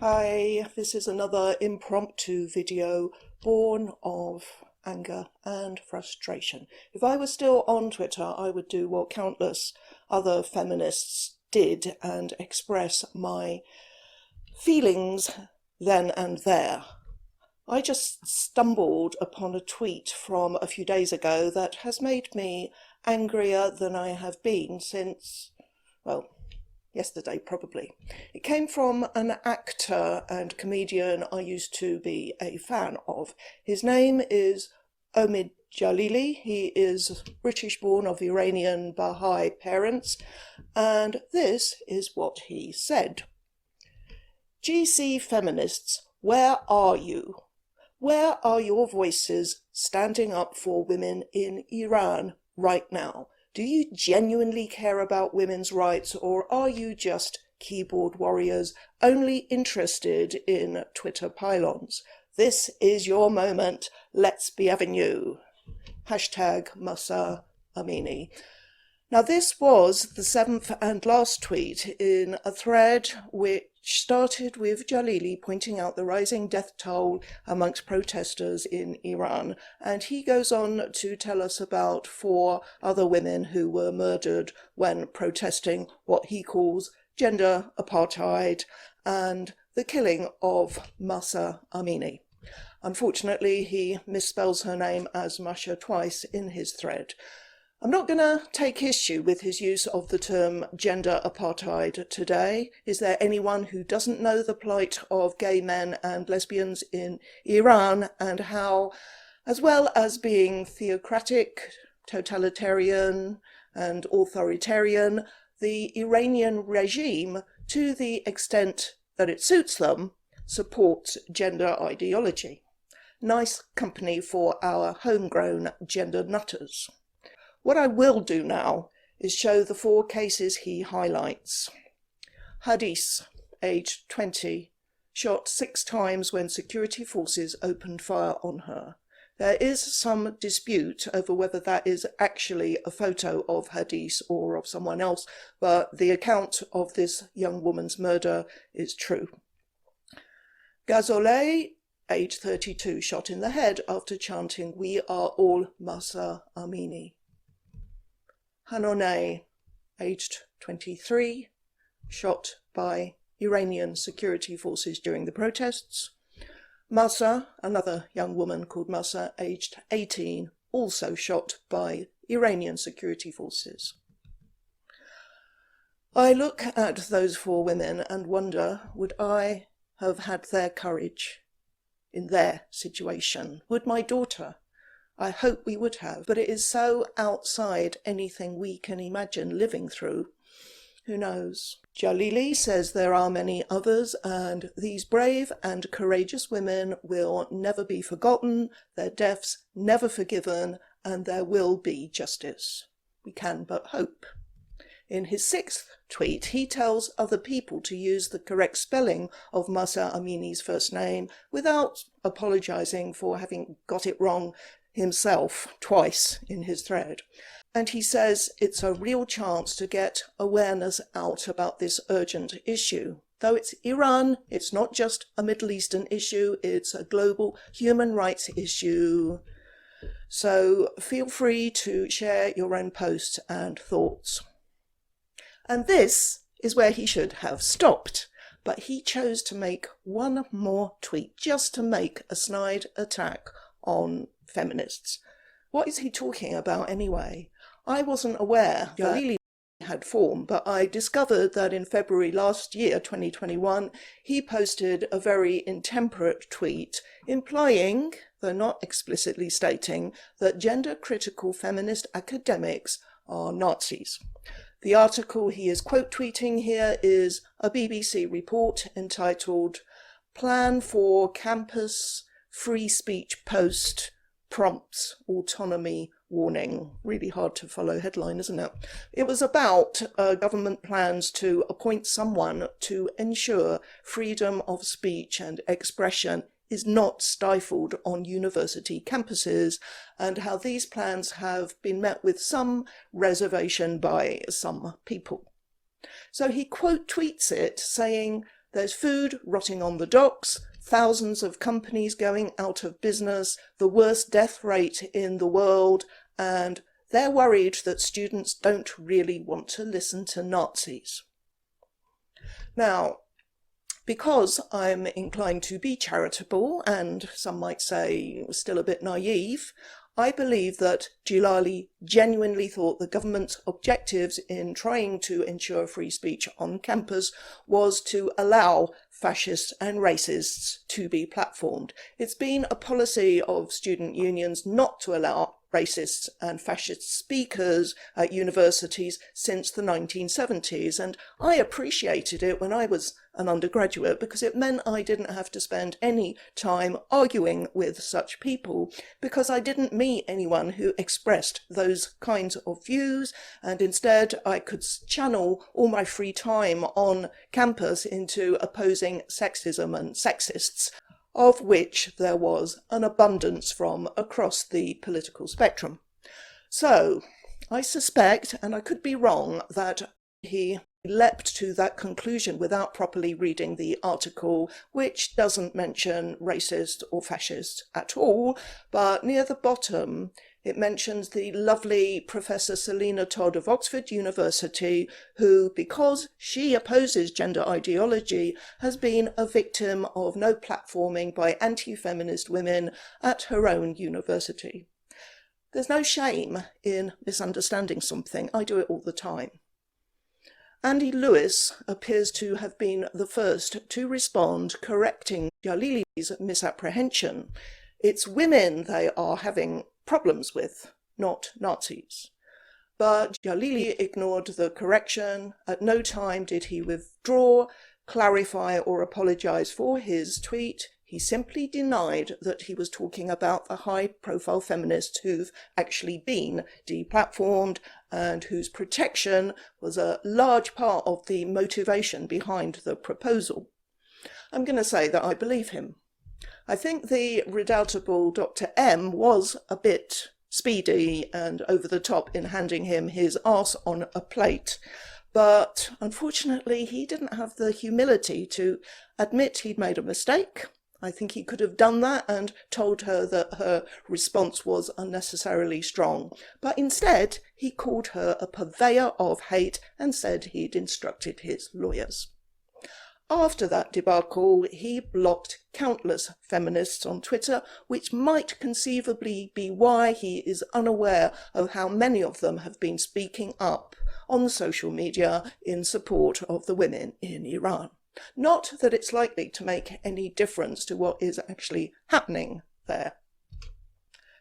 Hi, this is another impromptu video born of anger and frustration. If I were still on Twitter, I would do what countless other feminists did and express my feelings then and there. I just stumbled upon a tweet from a few days ago that has made me angrier than I have been since, well, yesterday probably. It came from an actor and comedian I used to be a fan of. His name is Omid Djalili. He is British born of Iranian Baha'i parents, and this is what he said. GC feminists, where are you? Where are your voices standing up for women in Iran right now? Do you genuinely care about women's rights, or are you just keyboard warriors only interested in Twitter pylons? This is your moment. Let's be having you. Hashtag Mahsa Amini. Now, this was the seventh and last tweet in a thread which started with Djalili pointing out the rising death toll amongst protesters in Iran, and he goes on to tell us about 4 other women who were murdered when protesting what he calls gender apartheid and the killing of Mahsa Amini. Unfortunately, he misspells her name as Masha twice in his thread. I'm not going to take issue with his use of the term gender apartheid today. Is there anyone who doesn't know the plight of gay men and lesbians in Iran, and how, as well as being theocratic, totalitarian and authoritarian, the Iranian regime, to the extent that it suits them, supports gender ideology? Nice company for our homegrown gender nutters. What I will do now is show the 4 cases he highlights. Hadith, aged 20, shot 6 times when security forces opened fire on her. There is some dispute over whether that is actually a photo of Hadith or of someone else, but the account of this young woman's murder is true. Ghazoleh, aged 32, shot in the head after chanting, "We are all Mahsa Amini." Hanoneh, aged 23, shot by Iranian security forces during the protests. Mahsa, another young woman called Mahsa, aged 18, also shot by Iranian security forces. I look at those 4 women and wonder, would I have had their courage in their situation? Would my daughter? I hope we would have, but it is so outside anything we can imagine living through. Who knows? Djalili says there are many others, and these brave and courageous women will never be forgotten, their deaths never forgiven, and there will be justice. We can but hope. In his 6th tweet, he tells other people to use the correct spelling of Mahsa Amini's first name without apologising for having got it wrong himself twice in his thread. And he says it's a real chance to get awareness out about this urgent issue. Though it's Iran, it's not just a Middle Eastern issue, it's a global human rights issue. So feel free to share your own posts and thoughts. And this is where he should have stopped, but he chose to make one more tweet just to make a snide attack on feminists. What is he talking about anyway? I wasn't aware that Djalili had formed, but I discovered that in February last year, 2021, he posted a very intemperate tweet implying, though not explicitly stating, that gender-critical feminist academics are Nazis. The article he is quote tweeting here is a BBC report entitled "Plan for Campus Free Speech Post Prompts Autonomy Warning." Really hard to follow headline, isn't it? It was about government plans to appoint someone to ensure freedom of speech and expression is not stifled on university campuses, and how these plans have been met with some reservation by some people. So he quote tweets it saying, There's food rotting on the docks, thousands of companies going out of business, the worst death rate in the world, and they're worried that students don't really want to listen to Nazis. Now, because I'm inclined to be charitable, and some might say still a bit naive, I believe that Djalili genuinely thought the government's objectives in trying to ensure free speech on campus was to allow fascists and racists to be platformed. It's been a policy of student unions not to allow racists and fascist speakers at universities since the 1970s, and I appreciated it when I was an undergraduate because it meant I didn't have to spend any time arguing with such people, because I didn't meet anyone who expressed those kinds of views, and instead I could channel all my free time on campus into opposing sexism and sexists, of which there was an abundance from across the political spectrum. So I suspect, and I could be wrong, that he leapt to that conclusion without properly reading the article, which doesn't mention racist or fascist at all, but near the bottom it mentions the lovely Professor Selina Todd of Oxford University, who, because she opposes gender ideology, has been a victim of no platforming by anti-feminist women at her own university. There's no shame in misunderstanding something. I do it all the time. Andy Lewis appears to have been the first to respond, correcting Djalili's misapprehension. It's women they are having problems with, not Nazis. But Djalili ignored the correction. At no time did he withdraw, clarify or apologise for his tweet. He simply denied that he was talking about the high-profile feminists who've actually been deplatformed and whose protection was a large part of the motivation behind the proposal. I'm going to say that I believe him. I think the redoubtable Dr. M was a bit speedy and over the top in handing him his arse on a plate, but unfortunately he didn't have the humility to admit he'd made a mistake. I think he could have done that and told her that her response was unnecessarily strong, but instead he called her a purveyor of hate and said he'd instructed his lawyers. After that debacle, he blocked countless feminists on Twitter, which might conceivably be why he is unaware of how many of them have been speaking up on social media in support of the women in Iran. Not that it's likely to make any difference to what is actually happening there.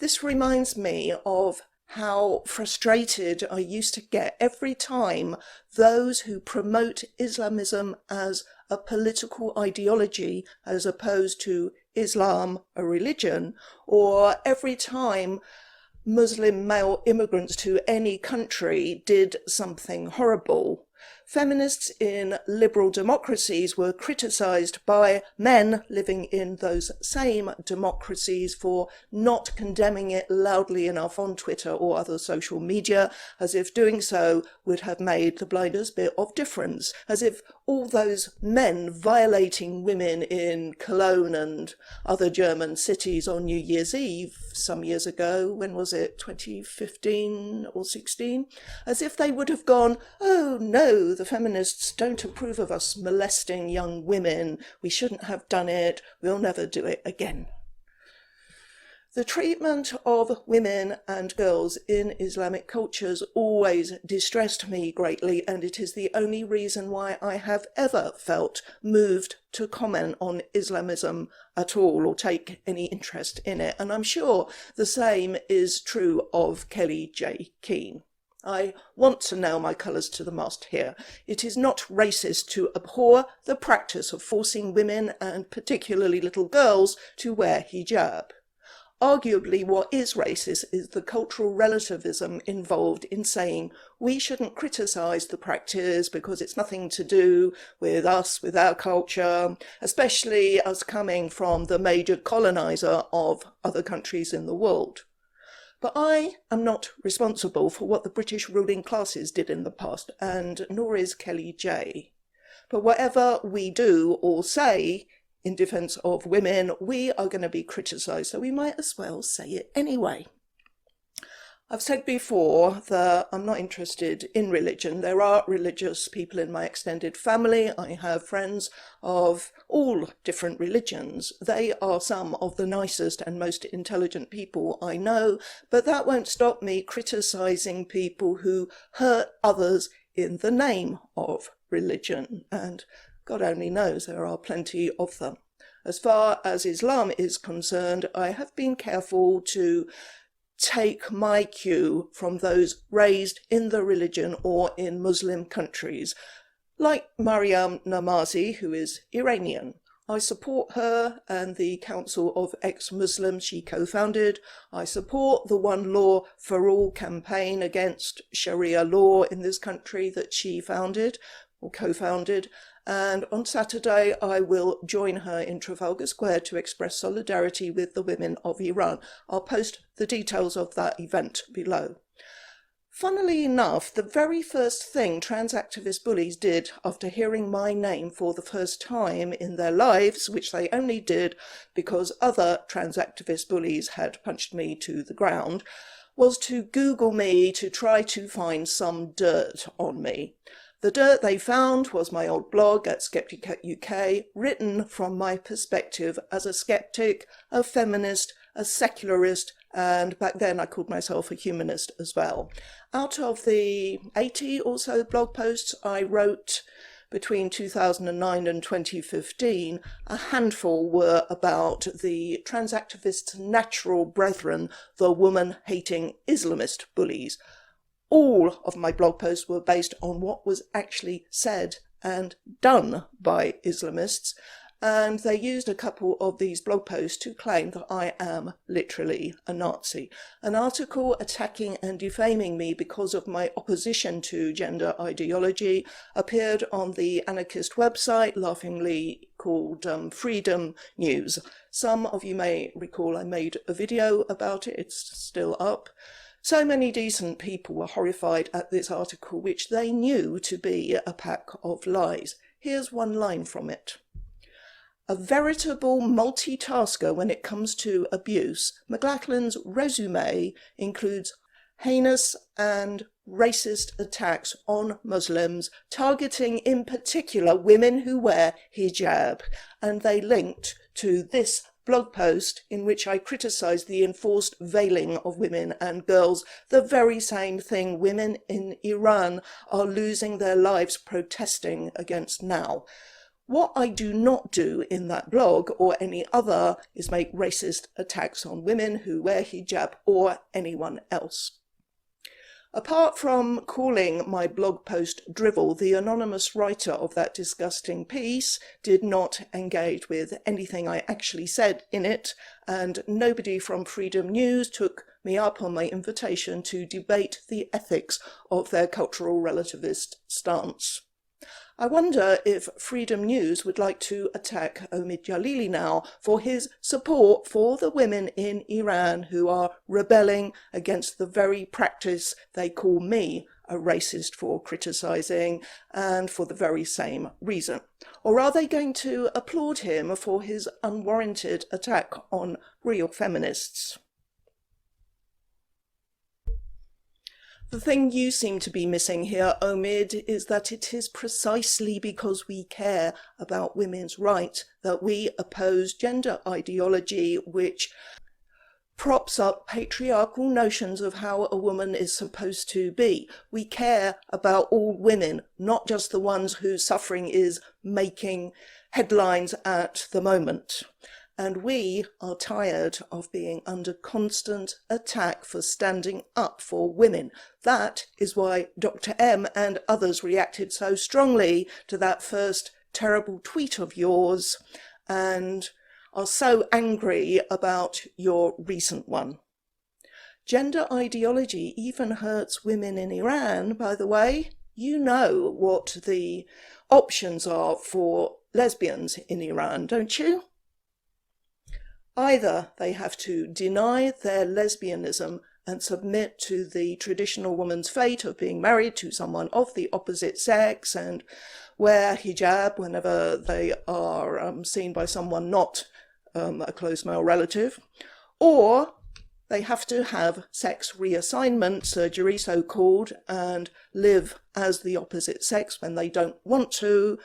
This reminds me of how frustrated I used to get every time those who promote Islamism as a political ideology as opposed to Islam, a religion, or every time Muslim male immigrants to any country did something horrible. Feminists in liberal democracies were criticised by men living in those same democracies for not condemning it loudly enough on Twitter or other social media, as if doing so would have made the blindest bit of difference, as if all those men violating women in Cologne and other German cities on New Year's Eve some years ago, when was it, 2015 or 16, as if they would have gone, oh no, the feminists don't approve of us molesting young women, we shouldn't have done it, we'll never do it again. The treatment of women and girls in Islamic cultures always distressed me greatly, and it is the only reason why I have ever felt moved to comment on Islamism at all or take any interest in it. And I'm sure the same is true of Kelly J. Keane. I want to nail my colours to the mast here. It is not racist to abhor the practice of forcing women, and particularly little girls, to wear hijab. Arguably, what is racist is the cultural relativism involved in saying we shouldn't criticise the practice because it's nothing to do with us, with our culture, especially us coming from the major coloniser of other countries in the world. But I am not responsible for what the British ruling classes did in the past, and nor is Kelly J. But whatever we do or say in defense of women, we are going to be criticized, so we might as well say it anyway. I've said before that I'm not interested in religion. There are religious people in my extended family. I have friends of all different religions. They are some of the nicest and most intelligent people I know, but that won't stop me criticizing people who hurt others in the name of religion, and God only knows there are plenty of them. As far as Islam is concerned, I have been careful to take my cue from those raised in the religion or in Muslim countries, like Maryam Namazi, who is Iranian. I support her and the Council of Ex-Muslims she co-founded. I support the One Law for All campaign against Sharia law in this country that she founded or co-founded. And on Saturday, I will join her in Trafalgar Square to express solidarity with the women of Iran. I'll post the details of that event below. Funnily enough, the very first thing trans activist bullies did after hearing my name for the first time in their lives, which they only did because other trans activist bullies had punched me to the ground, was to Google me to try to find some dirt on me. The dirt they found was my old blog at Skeptic UK, written from my perspective as a skeptic, a feminist, a secularist, and back then I called myself a humanist as well. Out of the 80 or so blog posts I wrote between 2009 and 2015, a handful were about the trans activists' natural brethren, the woman-hating Islamist bullies. All of my blog posts were based on what was actually said and done by Islamists, and they used a couple of these blog posts to claim that I am literally a Nazi. An article attacking and defaming me because of my opposition to gender ideology appeared on the anarchist website, laughingly called Freedom News. Some of you may recall I made a video about it, it's still up. So many decent people were horrified at this article, which they knew to be a pack of lies. Here's one line from it. A veritable multitasker when it comes to abuse, McLachlan's resume includes heinous and racist attacks on Muslims, targeting in particular women who wear hijab, and they linked to this blog post in which I criticised the enforced veiling of women and girls, the very same thing women in Iran are losing their lives protesting against now. What I do not do in that blog or any other is make racist attacks on women who wear hijab or anyone else. Apart from calling my blog post drivel, the anonymous writer of that disgusting piece did not engage with anything I actually said in it, and nobody from Freedom News took me up on my invitation to debate the ethics of their cultural relativist stance. I wonder if Freedom News would like to attack Omid Djalili now for his support for the women in Iran who are rebelling against the very practice they call me a racist for criticising, and for the very same reason. Or are they going to applaud him for his unwarranted attack on real feminists? The thing you seem to be missing here, Omid, is that it is precisely because we care about women's rights that we oppose gender ideology which props up patriarchal notions of how a woman is supposed to be. We care about all women, not just the ones whose suffering is making headlines at the moment. And we are tired of being under constant attack for standing up for women. That is why Dr. M and others reacted so strongly to that first terrible tweet of yours and are so angry about your recent one. Gender ideology even hurts women in Iran, by the way. You know what the options are for lesbians in Iran, don't you? Either they have to deny their lesbianism and submit to the traditional woman's fate of being married to someone of the opposite sex and wear hijab whenever they are seen by someone not a close male relative, or they have to have sex reassignment surgery, so-called, and live as the opposite sex when they don't want to,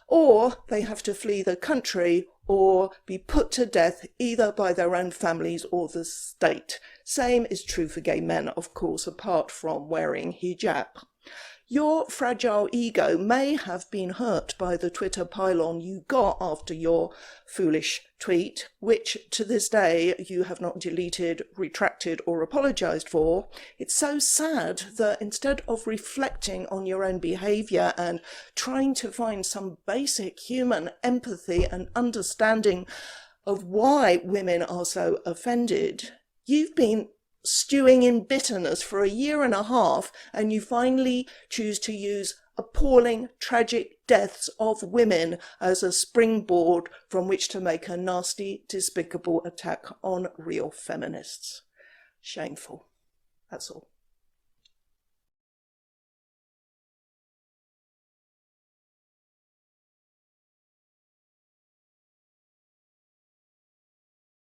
or they have to flee the country or be put to death either by their own families or the state. Same is true for gay men, of course, apart from wearing hijab. Your fragile ego may have been hurt by the Twitter pylon you got after your foolish tweet, which to this day you have not deleted, retracted or apologised for. It's so sad that instead of reflecting on your own behaviour and trying to find some basic human empathy and understanding of why women are so offended, you've been stewing in bitterness for 1.5 years, and you finally choose to use appalling, tragic deaths of women as a springboard from which to make a nasty, despicable attack on real feminists. Shameful. That's all.